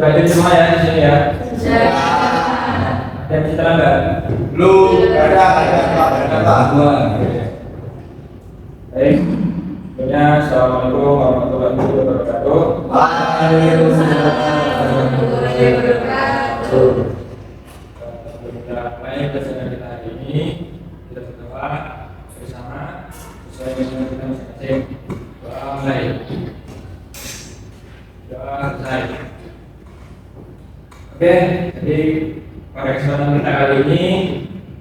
Berarti semua ya di sini ya. Ada yang bisa terlambat? Belum ada. Dua. Baik. Semuanya, assalamualaikum warahmatullahi wabarakatuh. Waalaikumsalam warahmatullahi wabarakatuh. Kita mulai pelajaran kita hari ini. Kita berdoa bersama sesuai dengan kita masing-masing. Doa mulai. Doa selesai. Oke, jadi pada kesempatan kita kali ini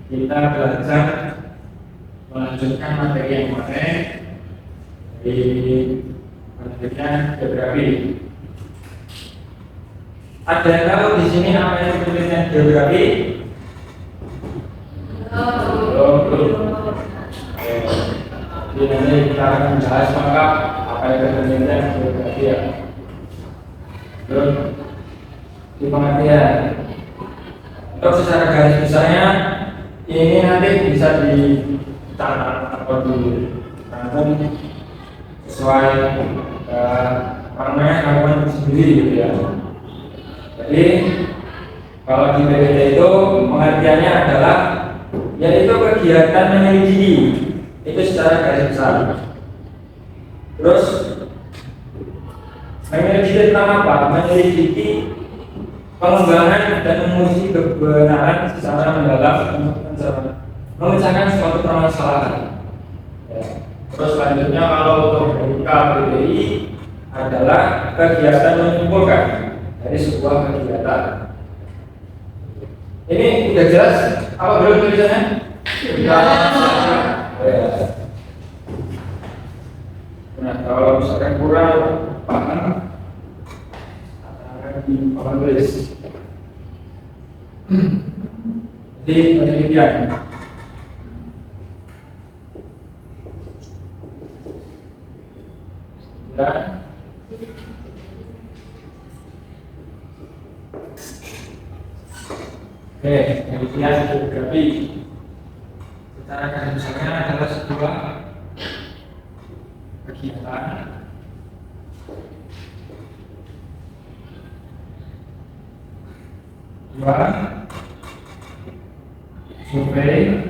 kita belajar melanjutkan materi yang kemarin di materinya geografi. Ada yang tahu di sini apa yang disebutnya geografi? Belum. Jadi nanti kita akan membahas lengkap apa yang disebutnya geografi ya. Belum. Di pengertian. Untuk secara garis besarnya ini nanti bisa dicatat atau dirangkum sesuai namanya kalian sendiri gitu ya. Jadi kalau di PPT itu pengertiannya adalah yaitu kegiatan menyelidiki itu secara garis besar. Terus menyelidiki tentang apa? Menyelidiki pengembangan dan menguji kebenaran secara mendalam untuk memecahkan suatu permasalahan. Ya. Terus selanjutnya kalau untuk KBBI adalah kegiatan menyimpulkan dari sebuah kegiatan. Ini sudah jelas apa belum tulisannya? Sudah. Ya. Nah kalau misalkan kurang paham di papan tulis. Jadi penelitian. Ya. Oke, penelitian geografi. Secara garis besarnya adalah sebuah kegiatan survei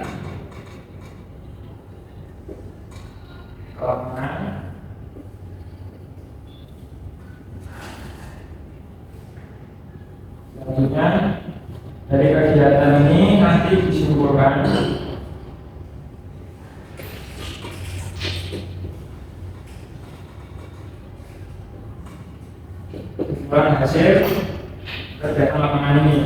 lapangan selanjutnya dari kegiatan ini nanti disimpulkan hasil kegiatan lapangan ini.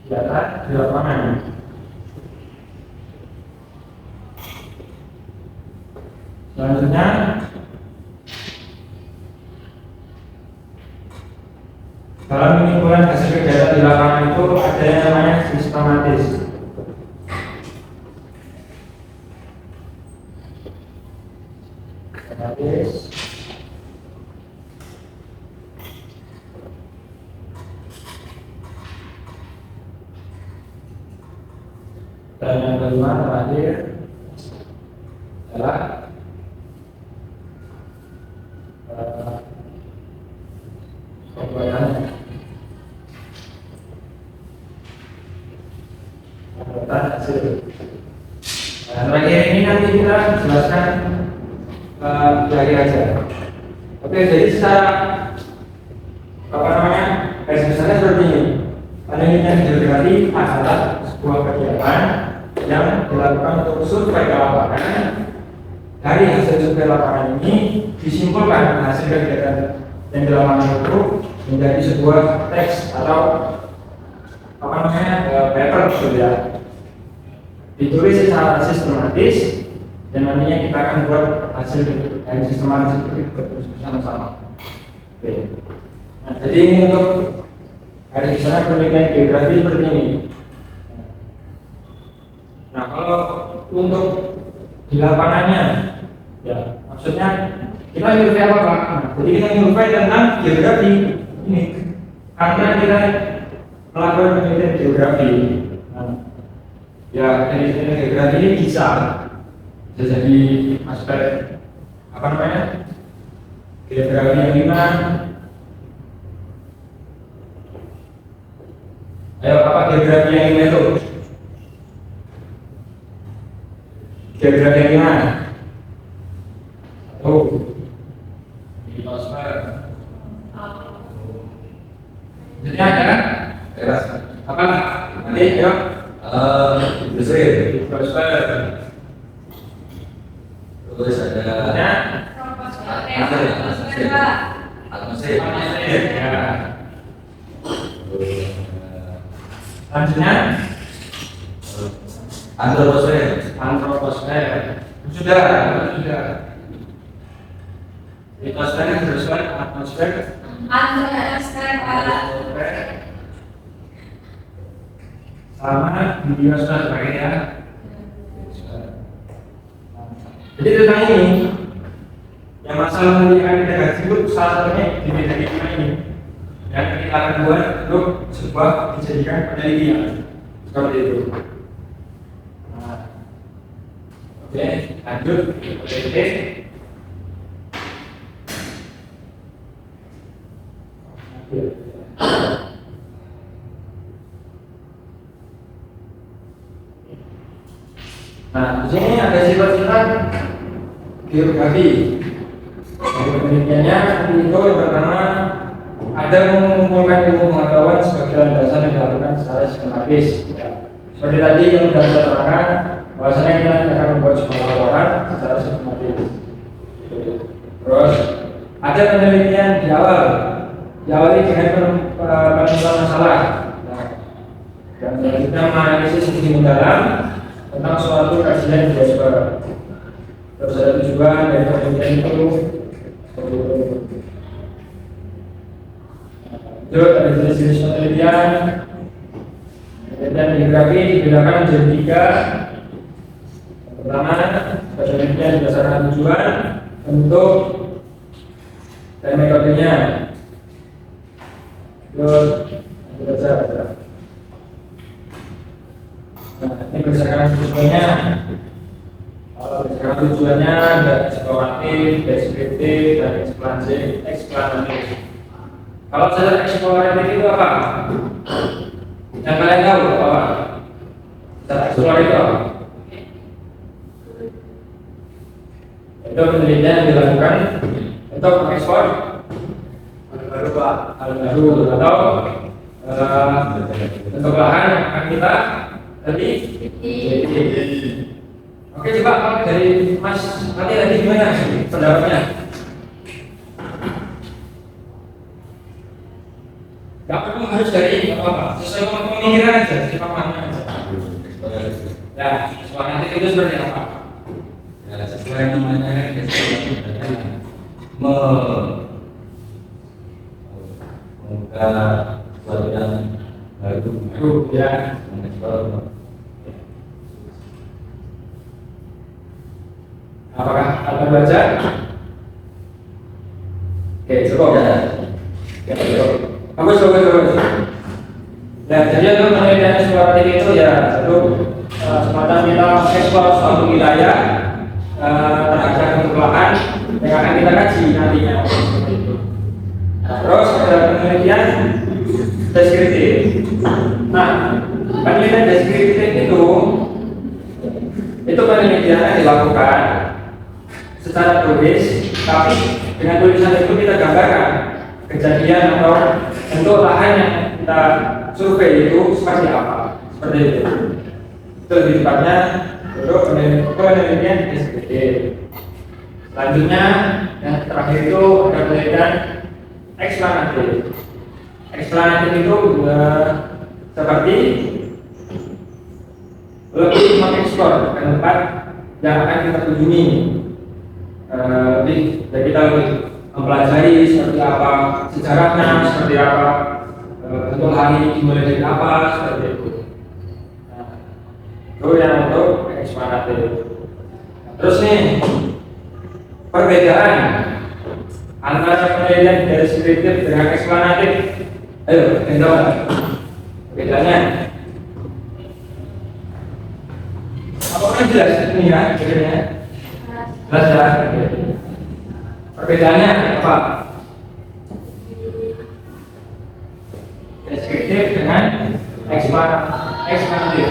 Data di lapangan. Selanjutnya dalam menyimpulkan hasil kegiatan di lapangan itu ada yang namanya sistematis. Dan yang kelima terakhir adalah pembuatan hasil. Nah, terakhir ini nanti kita jelaskan lagi aja. Oke, jadi secara garis besarnya seperti ini. Penelitian geografi adalah sebuah kegiatan yang dilakukan untuk survei ke lapangan. Dari hasil survei lapangan ini disimpulkan hasil kegiatan yang dilakukan itu menjadi sebuah teks atau paper gitu ya. Ditulis secara sistematis dan nantinya kita akan buat hasil yang sistematis itu bersama-sama. Oke. Nah, jadi ini untuk hari di sana penelitian geografi seperti ini. Nah, kalau untuk di lapangannya, ya maksudnya kita survei apa Pak? Nah, jadi kita survei tentang geografi ini, karena kita melakukan penelitian geografi. Nah, ya penelitian geografi ini bisa jadi aspek apa namanya? Geografi yang 5. Ayo, apa geografi yang 5 itu? Geografi yang 5. Oh, litosfer. Jadi ada kan? Teras. Apa? Nanti, ayo. Besar. Litosfer. Terus ada atmosfer. Ya. Selanjutnya Antroposfer. antroposfer. Sudah. Litosfer, hidrosfer, atmosfer, sama biosfer sebagainya. Jadi tentang ini yang masalah yang akan kita kaji itu salah satunya di bidang ini yang kita akan buat untuk sebuah dijadikan penelitian seperti itu. Nah, oke, lanjut. Oke. Nah, di sini ada sifat-sifat geografi. Penelitiannya itu yang pertama ada mengumpulkan ilmu pengetahuan sebagai landasan yang dilakukan secara sistematis. Seperti tadi yang sudah saya terangkan, bahwasanya kita akan membuat sebuah laporan secara sistematis. Terus ada penelitian di awal, diawali dengan penemuan masalah. Dan selanjutnya menganalisis sisi mendalam tentang suatu kajian biosfer. Terus ada tujuan dari penelitian itu. Lanjut, ada jenis-jenis penelitian. Penelitian geografi dibedakan menjadi 3. Pertama, penelitian berdasarkan tujuan, bentuk, dan metodenya. Terus, baca. Nah, ini berdasarkan tujuannya. Berdasarkan tujuannya ada eksploratif, deskriptif, dan eksplanatif. Kalau secara eksploratif itu apa? Yang kalian tahu apa? Secara eksploratif itu apa? Itu penelitian yang dilakukan untuk mengekspor hal baru atau bentuk lahan yang akan kita teliti. Oke, coba dari Mas nanti gimana pendapatnya? Gak perlu harus dari apa-apa, sesuai pemikiran aja, pemahaman aja. Ya, soal nanti itu seperti apa? Ya, sesuai namanya membuka sesuatu yang baru, ya. mengeksplor. Apakah Anda baca? Oke, cukup ya. Ya, cukup. Kamu coba. Nah, jadi untuk penelitian eksploratif itu ya satu semacam kita ekspor suatu wilayah terhadap bentuk lahan yang akan kita kaji nantinya. Terus ada penelitian deskriptif. Nah, penelitian deskriptif itu penelitian yang dilakukan secara tulis, tapi dengan tulisan itu kita gambarkan kejadian atau bentuk lahan yang kita survei itu seperti apa, seperti itu. Itu lebih tepatnya untuk penelitian deskriptif. Selanjutnya yang terakhir itu ada penelitian eksplanatif. Eksplanatif itu seperti lebih mengeksplor ke tempat yang akan kita kunjungi. Jadi kita lebih mempelajari seperti apa sejarahnya, seperti apa bentuk hari dimulai dari apa, seperti itu. Itu yang untuk eksploratif. Terus nih perbedaan antara penelitian deskriptif dengan eksploratif. Ayo, kita bedanya. Apakah jelas ini ya? Jelas ya. Perbedaannya apa? Deskriptif dengan ekspansif.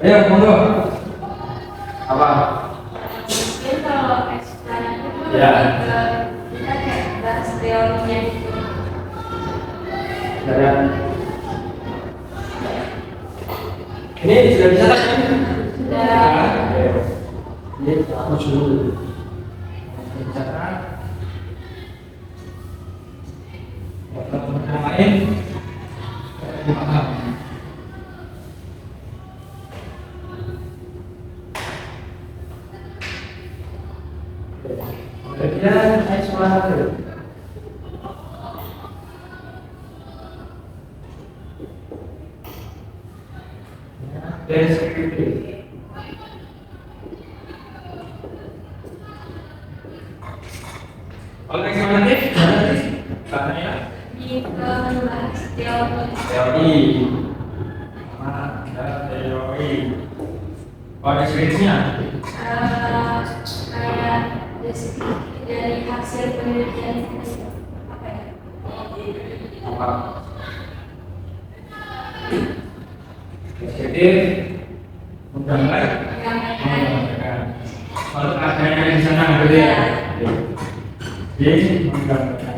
Ayo, monggo. Apa? Mungkin kalau eksplanan itu Ya. lebih ke kita kayak bahas teorinya gitu. Dan ini sudah bisa tak? Sudah. Ini aku dulu. Catat. Teman-teman lain dipaham. Kemudian eksplanator. Deskriptif. Kalau eksplanatif, katanya Lebih ke membahas teori. teori. Ada teori. Kalau deskripsinya, Kayak deskripsi dari hasil penelitian itu. Apa ya? apa? Deskriptif, menggambar, menggambarkan. Kalau adanya di sana gitu ya. Jadi menggambarkan.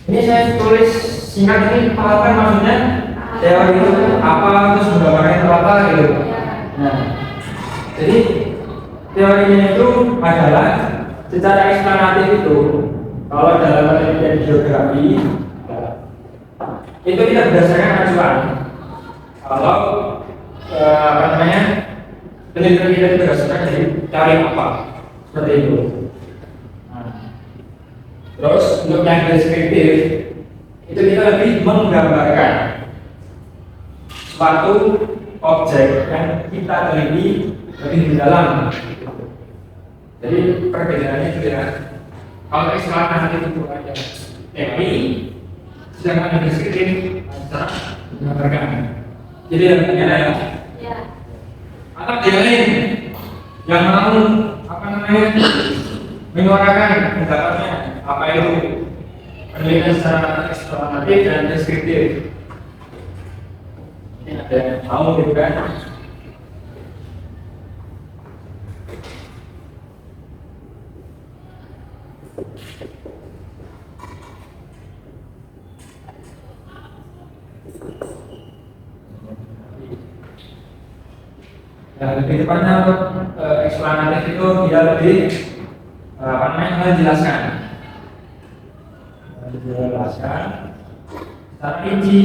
Ini saya tulis singkat ini apa maksudnya? Teori itu apa, terus menggambarkan itu apa gitu. Nah, jadi teorinya itu adalah secara eksplanatif itu kalau dalam penelitian geografi itu tidak berdasarkan acuan. Kalau apa namanya penelitian kita itu berdasarkan dari teori apa seperti itu. Nah, terus untuk yang deskriptif itu kita lebih menggambarkan suatu objek yang kita teliti lebih mendalam. Jadi perbedaannya itu ya. Kalau eksplanatif itu ada teori, sedangkan yang deskriptif bisa menggambarkan. Jadi yang ada ya. Ya. Atau yang lain yang mau apa namanya menyuarakan pendapatnya apa itu penelitian secara eksplanatif dan deskriptif. Ini ada yang mau gitu kan? Ya, lebih tepatnya eksplanatif itu dia lebih apa namanya menjelaskan secara rinci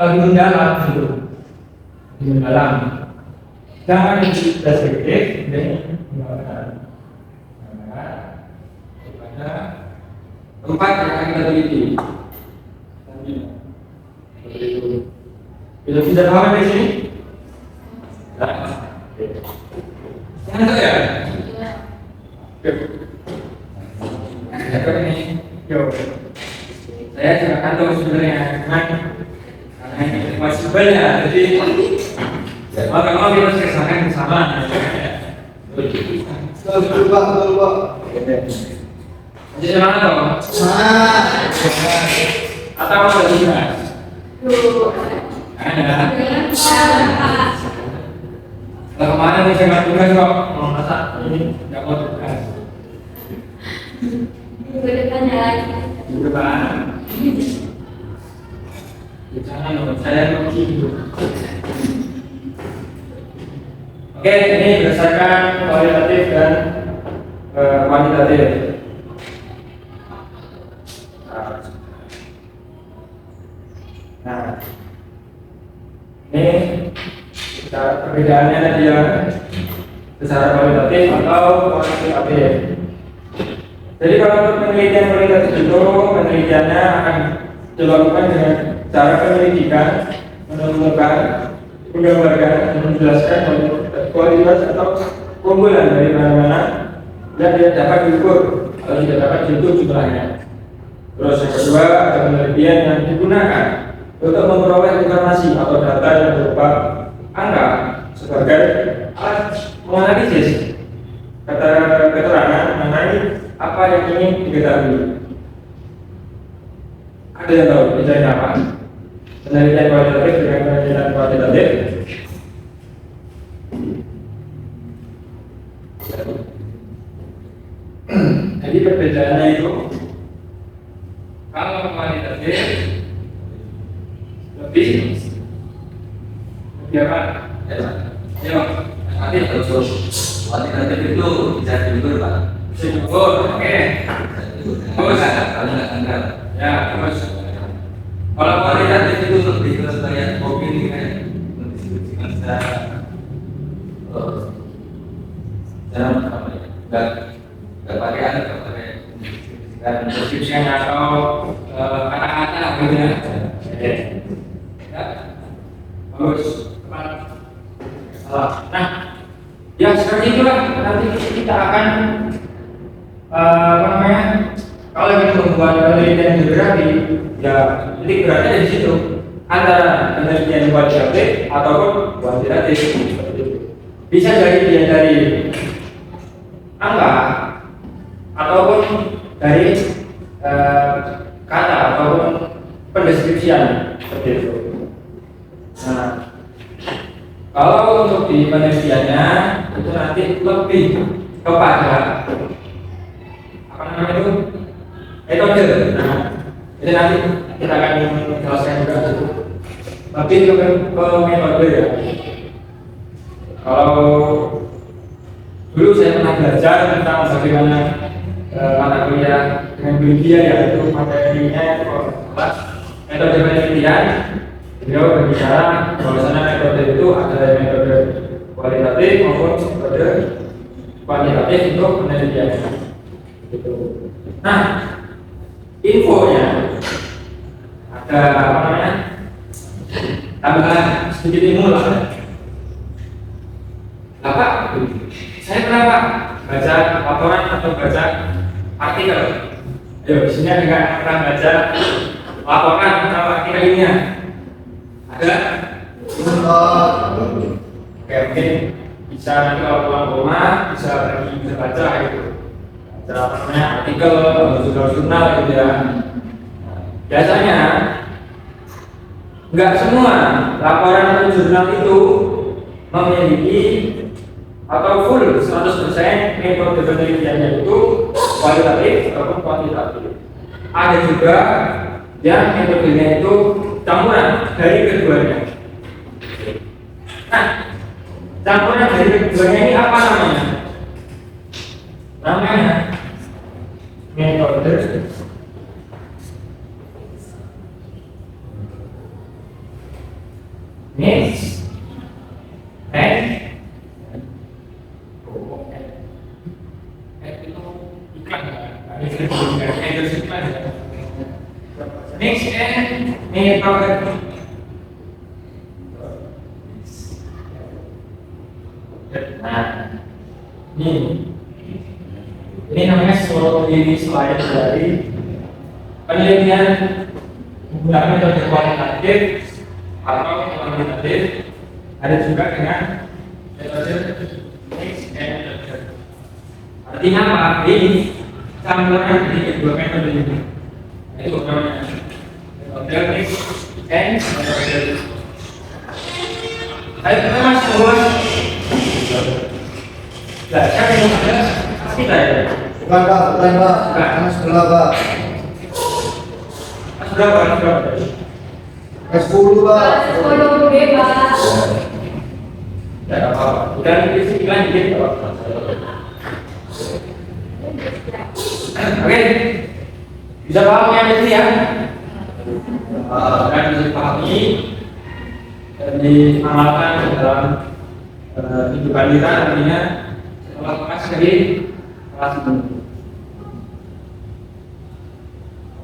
lebih mendalam gitu, lebih mendalam. Jangan deskriptif dan menggambarkan daripada tempat yang akan kita teliti. Seperti itu. Bisa tidak paham di sini? Nah, yang itu ya. Ini, yo. Saya juga kan tahu sebenarnya, cuman karena ini masih banyak, jadi mau kita selesaikan bersama. Betul Pak. Jadi mana toh? Atau ada juga? Ada. Kalau kemarin saya nggak tugas kok, mau masak ini nggak mau tugas. Minggu depannya lagi. Minggu depan. Jangan dong, saya mau gitu. Oke, ini berdasarkan kualitatif dan kuantitatif. Nah, ini perbedaannya tadi ya, secara kualitatif atau kuantitatif. Jadi kalau untuk penelitian kualitatif itu penelitiannya akan dilakukan dengan cara penyelidikan, menemukan, menggambarkan, dan menjelaskan kualitas atau keunggulan dari mana-mana yang tidak dapat diukur atau tidak dapat dihitung jumlahnya. Terus yang kedua, ada penelitian yang digunakan untuk memperoleh informasi atau data yang berupa angka sebagai alat menganalisis keterangan mengenai apa yang ingin diketahui. Ada yang tahu bedanya apa? Penelitian kualitatif dengan penelitian kuantitatif. Jadi perbedaannya itu, kalau kualitatif lebih apa? Ya, Nanti terus kuantitatif itu bisa diukur Pak. bisa diukur, oke. Terus kalau nggak angka. Ya, terus Kalau kualitatif itu lebih ke kayak opini kayak mendiskusikan secara apa ya? Nggak pakai angka, nggak pakai deskripsian atau kata-kata gitu ya. Ya, bagus. Nah, ya seperti itulah nanti kita akan apa namanya? Kalau kita membuat penelitian geografi, ya titik beratnya di situ antara penelitian kualitatif ataupun kuantitatif. Bisa jadi dia dari angka ataupun dari kata ataupun pendeskripsian seperti itu. Nah, kalau untuk di penelitiannya itu nanti lebih kepada apa namanya itu metode. Nah, itu nanti kita akan menjelaskan juga itu. Tapi ke metode ya. Kalau dulu saya pernah belajar tentang bagaimana mata kuliah dengan biologi ya, itu materinya itu metode penelitian. Beliau berbicara bahwasanya metode itu ada metode kualitatif maupun metode kuantitatif untuk penelitian. Gitu. Nah, infonya ada apa namanya? Tambahan sedikit ilmu lah. Nah, Pak, saya pernah Pak baca laporan atau baca artikel. Ayo, di sini ada nggak pernah baca laporan atau artikel ini? Ada? Oke, mungkin bisa nanti kalau pulang ke rumah bisa baca itu. Baca apa namanya artikel, jurnal gitu ya. Biasanya nggak semua laporan atau jurnal itu memiliki atau full 100% metode penelitiannya itu kualitatif ataupun kuantitatif. Ada juga yang metodenya itu campuran dari keduanya. Nah, campuran dari keduanya ini apa namanya? Namanya metode mix and mix and metode. Nah, ini namanya ini slide dari penelitian menggunakan metode kualitatif atau kuantitatif. Ada juga dengan metode mix and metode. Artinya apa? Ini campuran dari kedua metode ini. Itu namanya metode mix and metode. Ayo kita masuk bos. Nah, siapa yang ada? Kita ya. Bukan Pak. Karena sebelah Pak. Berapa? S10 Pak. Sepuluh bebas. Tidak apa-apa. Udah isi iklan dikit. Oke. Bisa paham yang ini ya? Dan bisa dipahami dan diamalkan dalam kehidupan kita nantinya setelah kelas dari kelas ini.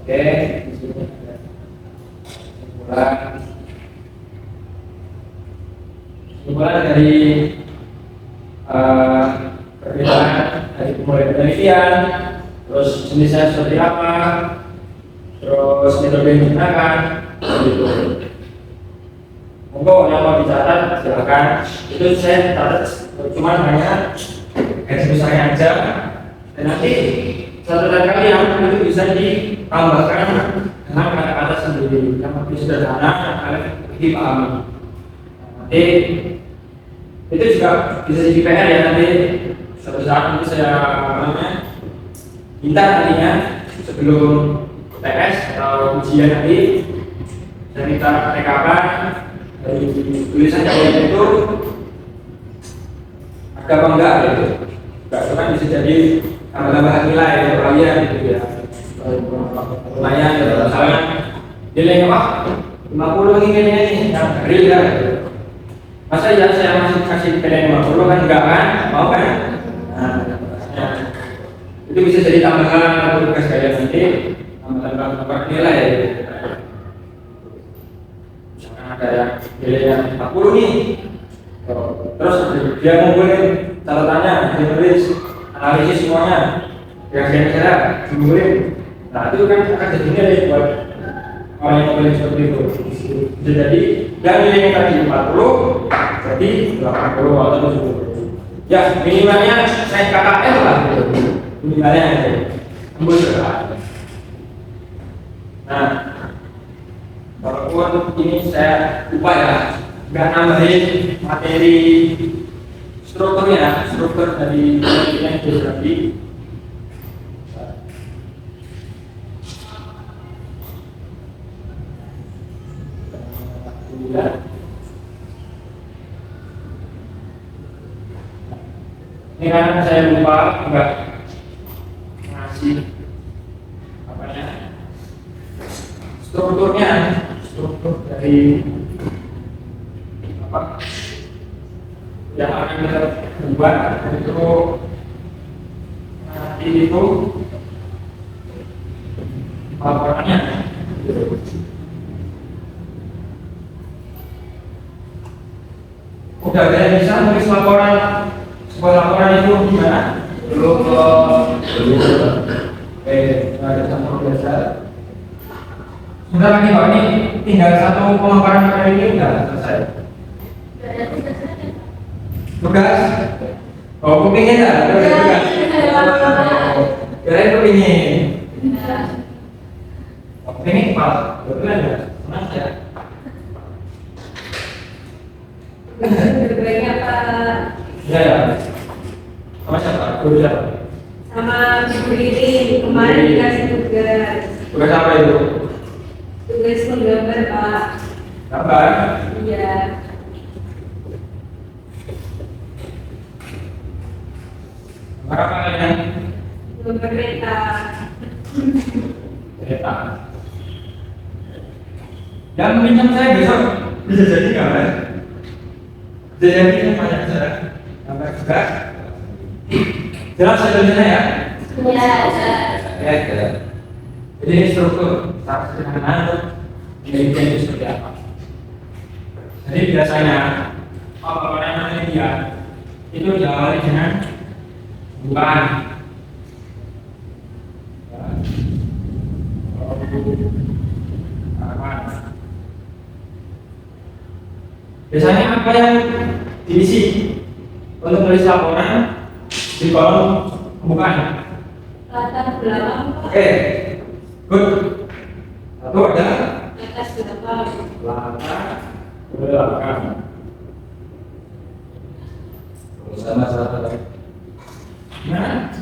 Oke, kesimpulan dari perbedaan dari mulai penelitian, terus jenisnya seperti apa, terus metode yang digunakan, gitu. Monggo yang mau dicatat silakan. Itu saya catat cuma hanya garis besarnya aja. Dan nanti catatan kalian itu bisa ditambahkan dengan kata-kata sendiri yang lebih sederhana yang kalian lebih pahami. Nanti itu juga bisa jadi PR ya nanti suatu saat nanti saya minta nantinya sebelum tes atau ujian nanti saya minta rekapan dari tulisan kalian itu ada apa enggak gitu. Enggak kan bisa jadi tambah-tambahan nilai untuk kalian gitu ya. Lumayan gitu. Misalnya nilainya wah 50 ini yang real ya gitu. Masa ya saya masih kasih nilai 50 kan enggak kan? Mau kan? Nah, itu bisa jadi tambahan untuk tugas kalian nanti tambah nilai gitu. Ada yang nilai yang 40 nih, terus dia ngumpulin catatannya, dia nulis analisis semuanya, yang kira-kira ngumpulin. Nah itu kan akan jadi nilai buat orang yang nulis seperti itu. Bisa jadi yang nilainya tadi 40, jadi 80 atau 70. Ya minimalnya saya KKM lah gitu, minimalnya itu tembus lah. Nah walaupun ini saya lupa ya, nggak nambahin materi strukturnya, struktur dari yang geografi. Ini kan saya lupa nggak ngasih apanya strukturnya. Struktur dari apa yang akan kita buat untuk nanti itu laporannya. Udah ada yang bisa nulis laporan, sebuah laporan itu gimana? Belum ada contoh biasa. Sebentar lagi Pak, ini tinggal satu pemaparan materi ini sudah selesai. Tugas? Oh, kepingin tak? Tugas? Kirain kepingin. Oh, kepingin Pak? Betulan ya? Senang ya? Berbaiknya Pak. Iya ya. Sama siapa? Guru siapa? Sama Bu Riri, kemarin dikasih tugas. Tugas apa itu? Tugas menggambar Pak. Gambar? Iya. Gambar apa kalian? Gambar kereta. Kereta. Yang minjem saya besok bisa jadi gambar. Bisa jadi banyak cara. Gambar juga. Jelas hasilnya ya? Iya. Ya, ya. Jadi ini struktur secara sederhana penelitian itu seperti apa? Jadi biasanya orang penelitian itu diawali dengan pembukaan. Biasanya apa yang diisi untuk menulis laporan di kolom pembukaan? Latar belakang Pak. Oke, good. Satu ada Atas belakang. latar belakang. Sama-sama. Gimana?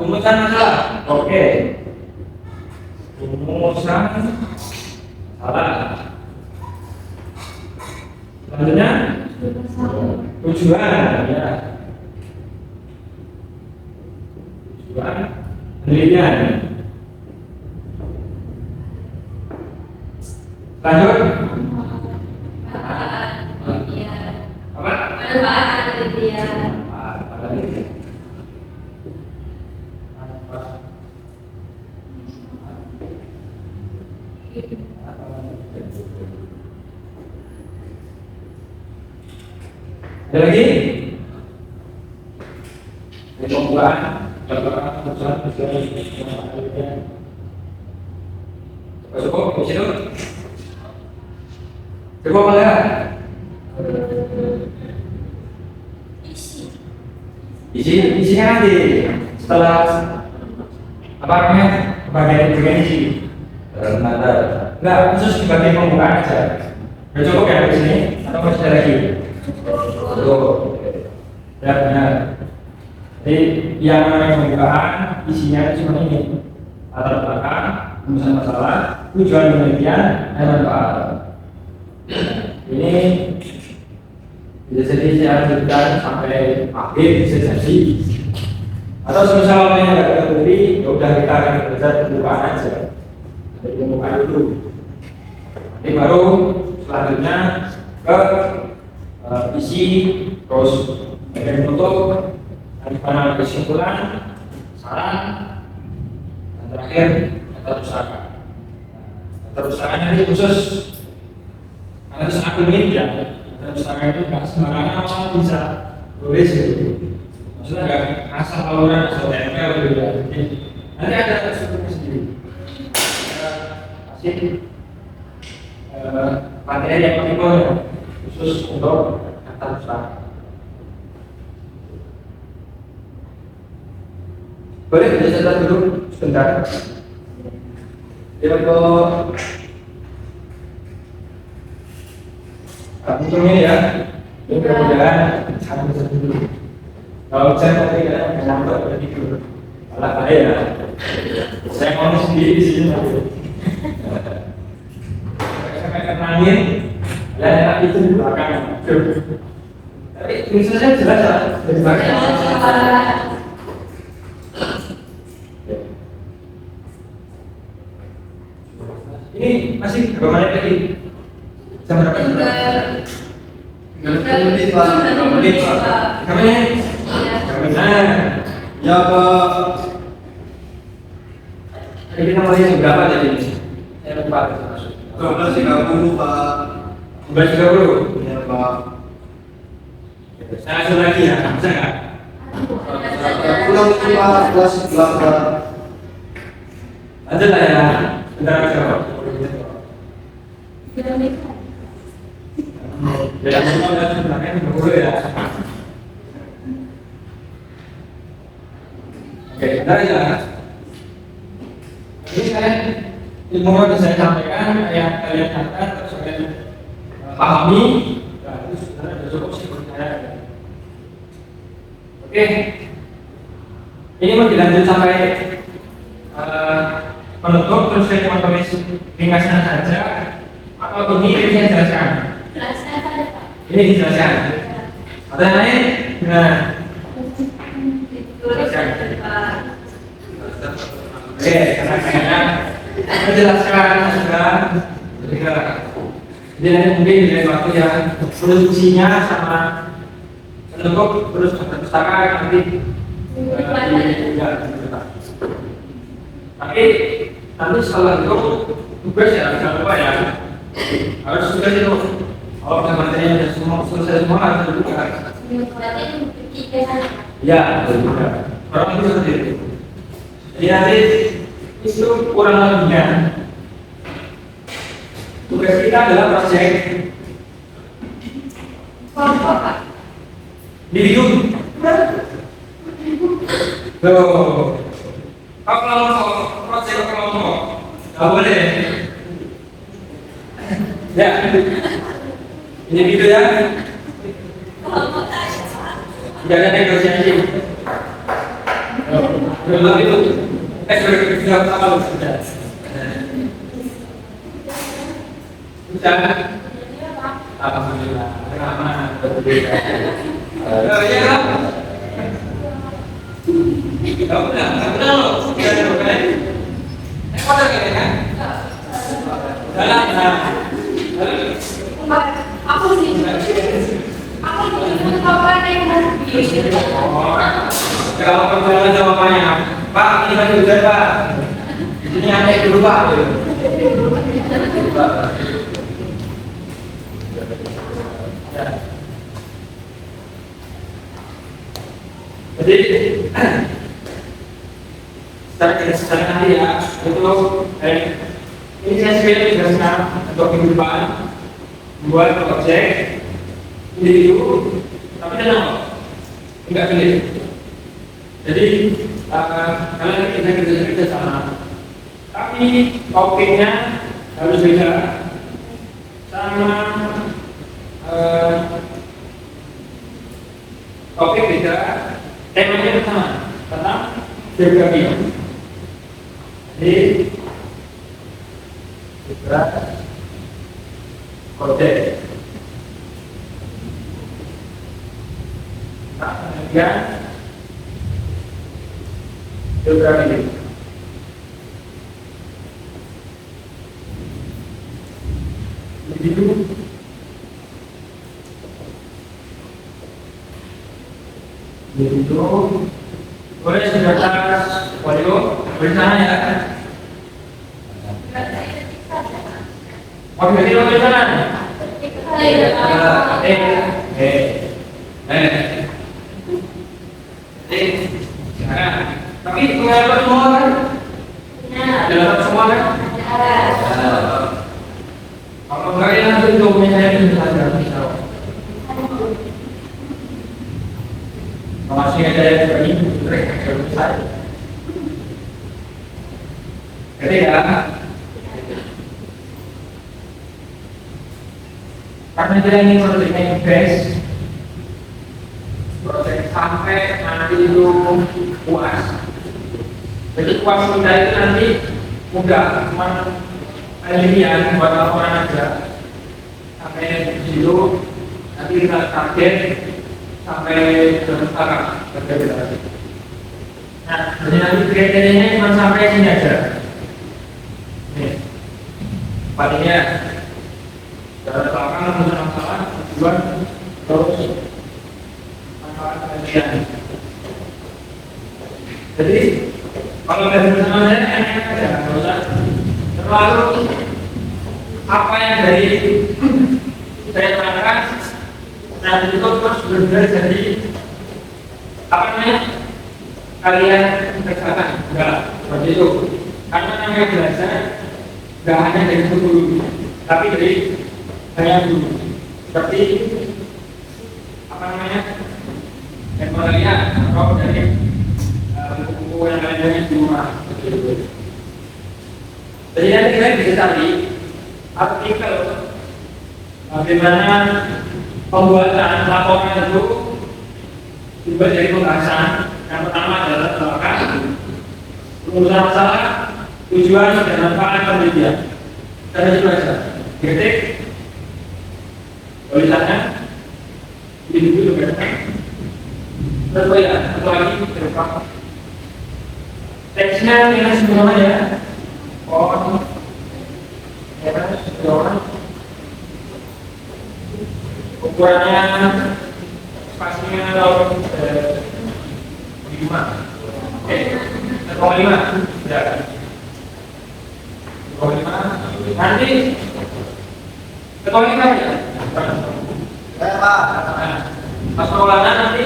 Rumusan masalah. Oke. Rumusan masalah. Selanjutnya tujuan. Ya. Tujuan penelitian. Lanjut. Manfaat penelitian. Apa? Manfaat penelitian. Ada lagi? Pembukaan, tujuan penelitian. Coba apa ya? Isinya nanti setelah apa namanya bagian isi. Renata. Enggak, khusus di bagian pembukaan aja. Udah cukup ya di sini atau masih ada lagi? Cukup. Ya benar. Jadi yang namanya pembukaan isinya cuma ini: latar belakang, rumusan masalah, tujuan penelitian, dan manfaat. Ini bisa jadi saya lanjutkan sampai akhir sesi. Atau misalnya yang nggak tertulis, ya udah kita akan belajar pembukaan aja. Dari pembukaan dulu. Nanti baru selanjutnya ke isi, terus bagian penutup, bagaimana kesimpulan, saran, dan terakhir daftar usaha. Daftar usahanya ini khusus karena sangat unik ya. Daftar usaha itu nggak sembarangan orang bisa tulis gitu. Maksudnya nggak asal aluran asal tempel gitu ya. Nanti ada strukturnya sendiri. Kasih materi yang applicable ya, khusus untuk daftar usaha. Boleh dicatat dulu sebentar. Ya untuk ini ya, ini kemudian saya bisa dulu. Kalau saya tadi kan nyampe begitu, malah saya saya mau sendiri di sini. Saya kenangin, dan itu di belakang. Tapi tulisannya jelas ya, dari belakang. Ini masih berapa menit lagi? Jam berapa? Tiga menit, Pak. Kami benar. Ya Pak. Jadi kita mulai jam berapa tadi? Saya lupa. 12.30 Pak. 12.30. Ya Pak. Saya suruh lagi ya, bisa nggak? Pulang Pak, kelas 8. Lanjut lah ya. Bentar aja Pak. Ya, semua udah sebenarnya dulu ya. Oke, bentar aja. Ini kalian ilmu yang saya sampaikan, yang kalian catat, terus kalian pahami, ya itu sebenarnya sudah cukup sih buat saya. Oke, ini mau dilanjut sampai penutup, terus saya cuma tulis ringkasnya saja, atau ini saya jelaskan. Ini dijelaskan. Ada yang lain? Nah, oke, karena saya menjelaskan sudah. Jadi nanti mungkin di lain waktu ya, produksinya sama penutup terus pustaka nanti. Tapi nanti setelah itu tugas ya jangan lupa ya, harus tugas itu. Kalau materinya sudah semua selesai semua harus dibuka. Ya, betul juga. Orang itu seperti itu. Jadi nanti itu kurang lebihnya. Tugas kita adalah proyek individu. Loh, kalau proyek kelompok, nggak boleh. Ya, individu ya. Tidak ada negosiasi. Belum itu. Sudah tahu sudah. Sudah. Alhamdulillah. Kenapa? Ya. Kamu udah loh. Sudah ada. Ada kan? Dalam. Aku sih. Aku ingin tawaran yang lebih. Kalau perjalanan jawabannya, Pak, ini masih hujan Pak. Ini aneh dulu Pak. Jadi secara nanti ya itu ini saya sebenarnya jelaskan untuk minggu depan. buat objek individu, tapi tenang, enggak pilih. Jadi kalian kita kerja sama, tapi topiknya harus beda sama topik beda, temanya sama tentang geografi. Jadi kita kode. Nah, kemudian geografi. Begitu. Begitu. Boleh sebatas polio bersama ya. Mau jadi lo bersama? Tapi pengajar semua kan? Dapat semua kan? Kalau enggak ya nanti dokumennya itu saja misal. Masih ada yang seperti itu, mereka selesai. Jadi ya, karena kita ingin memiliki base proses sampai nanti itu puas. Jadi puas kita itu nanti mudah, cuma penelitian buat laporan aja. Sampai di situ nanti kita target sampai sekarang berbeda. Nah, jadi nanti kriterianya cuma sampai sini aja. Nih, palingnya dalam belakang menunjukkan masalah tujuan terus manfaat penelitian. Jadi kalau dari bersama saya enak aja, nggak usah terlalu apa yang dari saya terangkan. Nah, itu terus benar jadi apa namanya kalian kerjakan enggak seperti itu, karena namanya belajar enggak hanya dari guru tapi dari banyak guru, seperti apa namanya memorinya atau dari buku yang lainnya di rumah. Jadi nanti kalian bisa cari artikel bagaimana pembuatan laporan itu dibuat dari pembahasan. Yang pertama adalah belakang, pengurusan masalah, tujuan dan manfaat penelitian. Kita coba saja. Kritik, tulisannya, individu juga. Terus ya, satu lagi berupa teksnya dengan semua ya. Ukurannya spasinya kalau 5 oke, 0,5 ya 0,5 nanti 0,5 ya pas pengelolaan nanti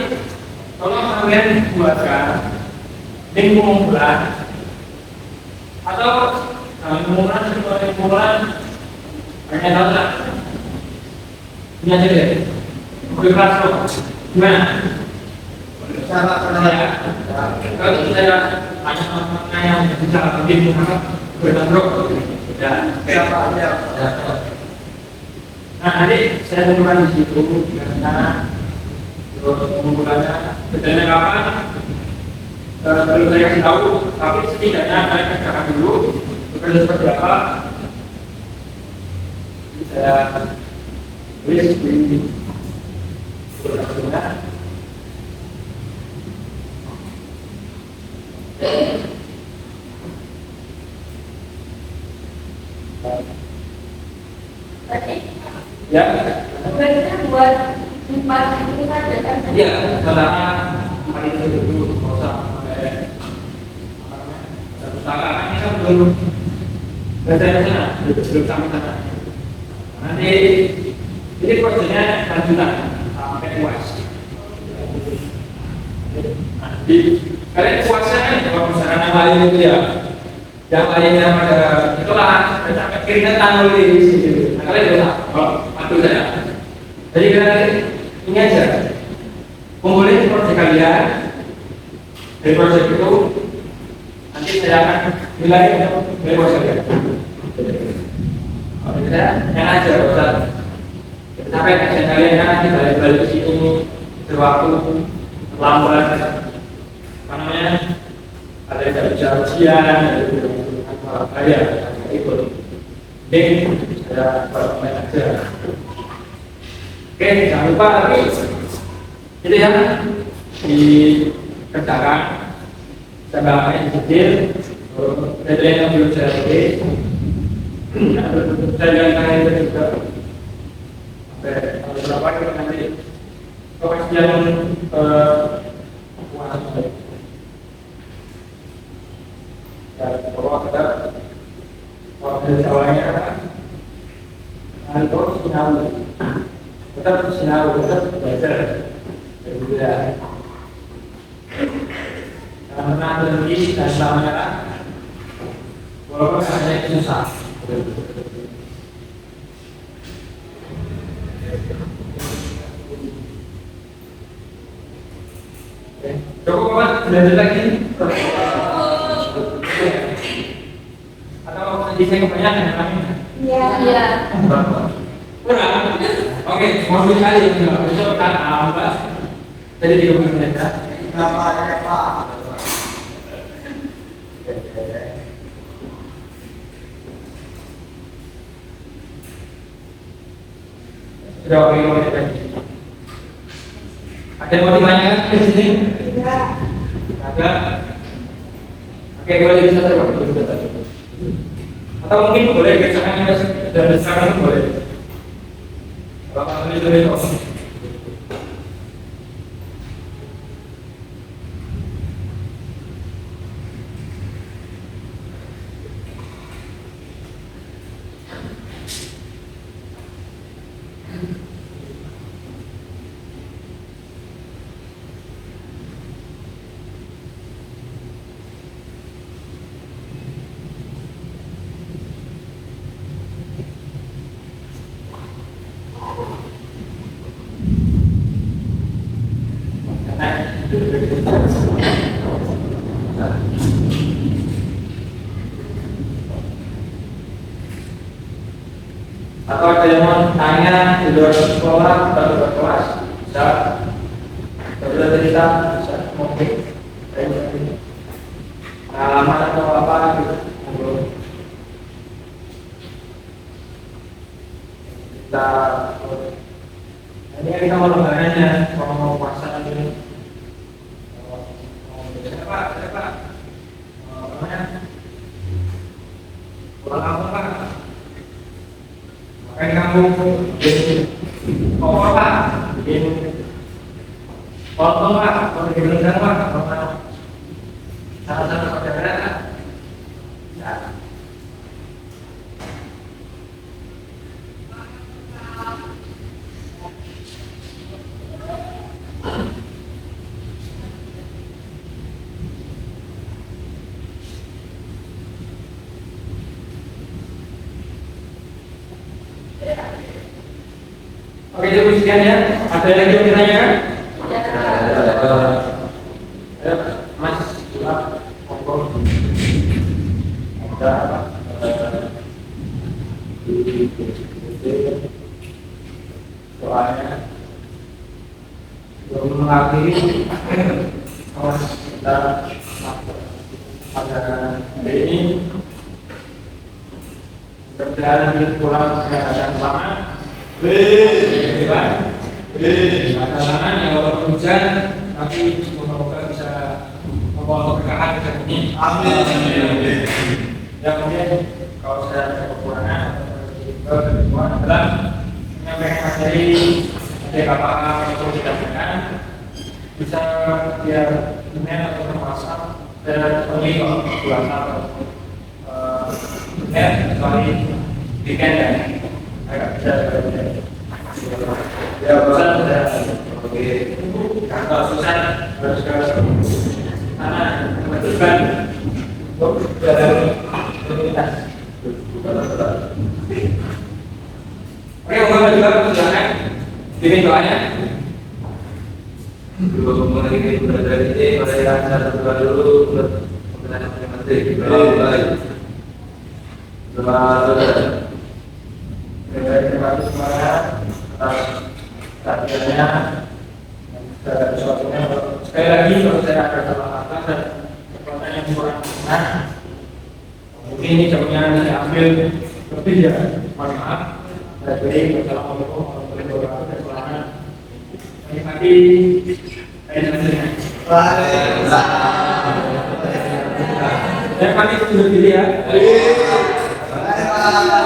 tolong kalian buatkan link pengumpulan atau pengumpulan hanya tahu tak ini aja deh beri kelas loh gimana? Cara penilaian kalau saya tanya sama yang bicara begini maka bertanduk ya siapa aja. Nah nanti saya tentukan di situ karena terus pengumpulannya detailnya kapan perlu saya kasih tahu, tapi setidaknya kalian kerjakan dulu bekerja seperti apa saya tulis di surat. Ya, Kita buat 4 itu kan datang. iya, karena hari itu dulu proses usaha ini kan belum sana, belum sampai sana. Nanti ini prosesnya lanjutan sampai puas. Nanti kalian puasnya kan kalau misalkan yang lain itu ya, yang lainnya pada itulah sampai keringetan nulis gitu. kalian bisa bantu saya. Jadi kalian ini aja, kumpulin proyek kalian. Dari proyek itu nanti saya akan nilai proyek kalian. Saya yang aja, Ustaz. Sampai kajian kalian nanti balik ke sini sewaktu lambat, apa namanya? Ada yang tidak bisa ujian, ada yang ikut. Saya bermain aja. Oke, jangan lupa lagi itu ya dikerjakan sebagai detail deadline yang belum saya tulis. Saya jangan itu juga sampai berapa kita nanti kepastian keuangan ya bahwa kita dari awalnya itu sinau tetap belajar ya karena berhenti dan selamanya walaupun hanya susah. Cukup Pak, belajar lagi atau desain kebanyakan yang lain? Iya. Kurang. Oke, mau dikali itu kan apa? Jadi di rumah mereka. Kenapa? Sudah oke lagi. Ada yang mau ditanyakan di sini? Ada. Oke, boleh bisa terima. Atau mungkin boleh biasanya dan sekarang boleh. Bapak ini boleh kok. Atau ada yang mau tanya di luar sekolah atau luar kelas bisa berbeda cerita bisa mungkin pengalaman atau apa gitu kita ini kita mau lebarannya mau puasa ini siapa namanya pulang kampung Pak. Makanya kamu bikin kompor Pak, bikin potong Pak, mau bikin rendang Pak, mau sama-sama saudara Pak. Ya. Oke, cukup sekian ya. Ada lagi yang ditanyakan? Mas, monggo. Ada apa? Soalnya belum mengakhiri awas kita pada hari ini mudah-mudahan pulang keadaan selamat. Makanan yang walaupun hujan tapi semoga bisa membawa keberkahan ke sini. Amin. Ya kemudian kalau saya ada kekurangan semua adalah menyampaikan materi apa yang didapat bisa biar email atau WhatsApp dan link WhatsApp kecuali weekend ya. Agak bisa ya bosan sudah oke kalau susah harus ke sana membutuhkan untuk jalan komunitas juga silakan kirim doanya. Dua pemenang ini berada di pada yang satu dulu pertanyaan yang menteri. Baik. Terima kasih semuanya atas perhatiannya. Sesuatunya sekali lagi kalau saya ada salah kata dan pertanyaan yang kurang benar, mungkin ini jamnya saya ambil lebih ya, mohon maaf. Jadi wassalamualaikum warahmatullahi wabarakatuh. Menikmati ayat selanjutnya. Waalaikumsalam. Saya pamit undur diri ya. Bye-bye.